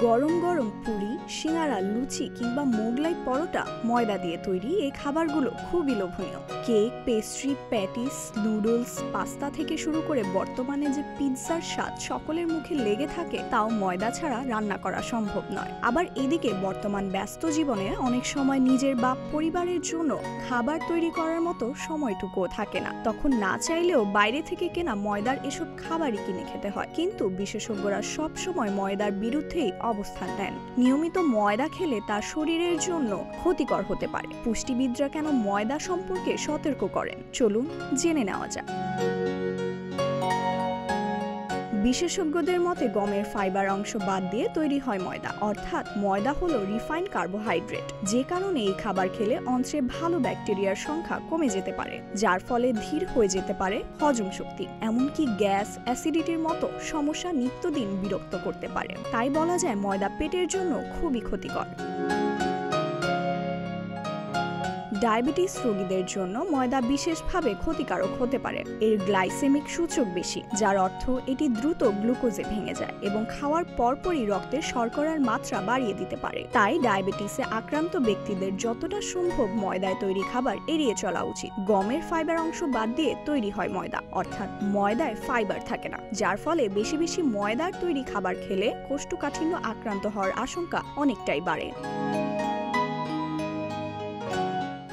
গরম গরম পুরি, সিঙ্গারা, লুচি কিংবা মোগলাই পরোটা ময়দা দিয়ে তৈরি এই খাবারগুলো খুবই লোভনীয়। Cake, pastry, patties, noodles, pasta থেকে শুরু করে বর্তমানে যে পিৎজার স্বাদ সকলের মুখে লেগে থাকে, তাও ময়দা ছাড়া রান্না করা সম্ভব নয়। আবার এদিকে বর্তমান ব্যস্ত জীবনে অনেক সময় নিজের বা পরিবারের জন্য খাবার তৈরি করার মতো সময়টুকুও থাকে না। তখন না চাইলেও বাইরে থেকে কেনা ময়দার এসব খাবারই কিনে খেতে হয়। কিন্তু বিশেষজ্ঞরা সব সময় ময়দার বিরুদ্ধেই অবস্থান নেন। নিয়মিত ময়দা খেলে তা শরীরের জন্য ক্ষতিকর হতে পারে। পুষ্টিবিদরা কেন ময়দা সম্পর্কে সতর্ক করেন, চলুন জেনে নেওয়া যাক। বিশেষজ্ঞদের মতে গমের ফাইবার অংশ বাদ দিয়ে তৈরি হয় ময়দা, অর্থাৎ ময়দা হলো রিফাইন্ড কার্বোহাইড্রেট, যে কারণে এই খাবার খেলে অন্ত্রে ভালো ব্যাকটেরিয়ার সংখ্যা কমে যেতে পারে, যার ফলে ধীর হয়ে যেতে পারে হজম শক্তি, এমনকি গ্যাস, অ্যাসিডিটির মতো সমস্যা নিত্যদিন বিরক্ত করতে পারে। তাই বলা যায় ময়দা পেটের জন্য খুবই ক্ষতিকর। ডায়াবেটিস রোগীদের জন্য ময়দা বিশেষভাবে ক্ষতিকারক হতে পারে। এর গ্লাইসেমিক সূচক বেশি, যার অর্থ এটি দ্রুত গ্লুকোজে ভেঙে যায় এবং খাওয়ার পরপরই রক্তে শর্করার মাত্রা বাড়িয়ে দিতে পারে। তাই ডায়াবেটিসে আক্রান্ত ব্যক্তিদের যতটা সম্ভব ময়দায় তৈরি খাবার এড়িয়ে চলা উচিত। গমের ফাইবার অংশ বাদ দিয়ে তৈরি হয় ময়দা, অর্থাৎ ময়দায় ফাইবার থাকে না, যার ফলে বেশি বেশি ময়দার তৈরি খাবার খেলে কোষ্ঠকাঠিন্য আক্রান্ত হওয়ার আশঙ্কা অনেকটাই বাড়ে।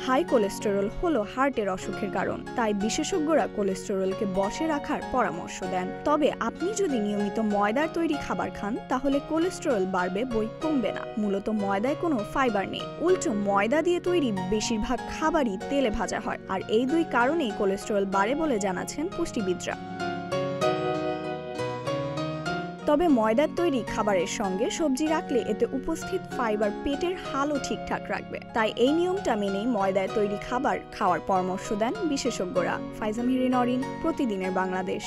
হাই কোলেস্টেরল হলো হার্টের অসুখের কারণ, তাই বিশেষজ্ঞরা কোলেস্টেরলকে বশে রাখার পরামর্শ দেন। তবে আপনি যদি নিয়মিত ময়দার তৈরি খাবার খান, তাহলে কোলেস্টেরল বাড়বে, বই কমবে না। মূলত ময়দায় কোনো ফাইবার নেই, উল্টো ময়দা দিয়ে তৈরি বেশিরভাগ খাবারই তেলে ভাজা হয়, আর এই দুই কারণেই কোলেস্টেরল বাড়ে বলে জানাচ্ছেন পুষ্টিবিদরা। তবে ময়দার তৈরি খাবারের সঙ্গে সবজি রাখলে এতে উপস্থিত ফাইবার পেটের হালও ঠিকঠাক রাখবে। তাই এই নিয়মটা মেনেই ময়দায় তৈরি খাবার খাওয়ার পরামর্শ দেন বিশেষজ্ঞরা। ফাইজা মেহরিন, প্রতিদিনের বাংলাদেশ।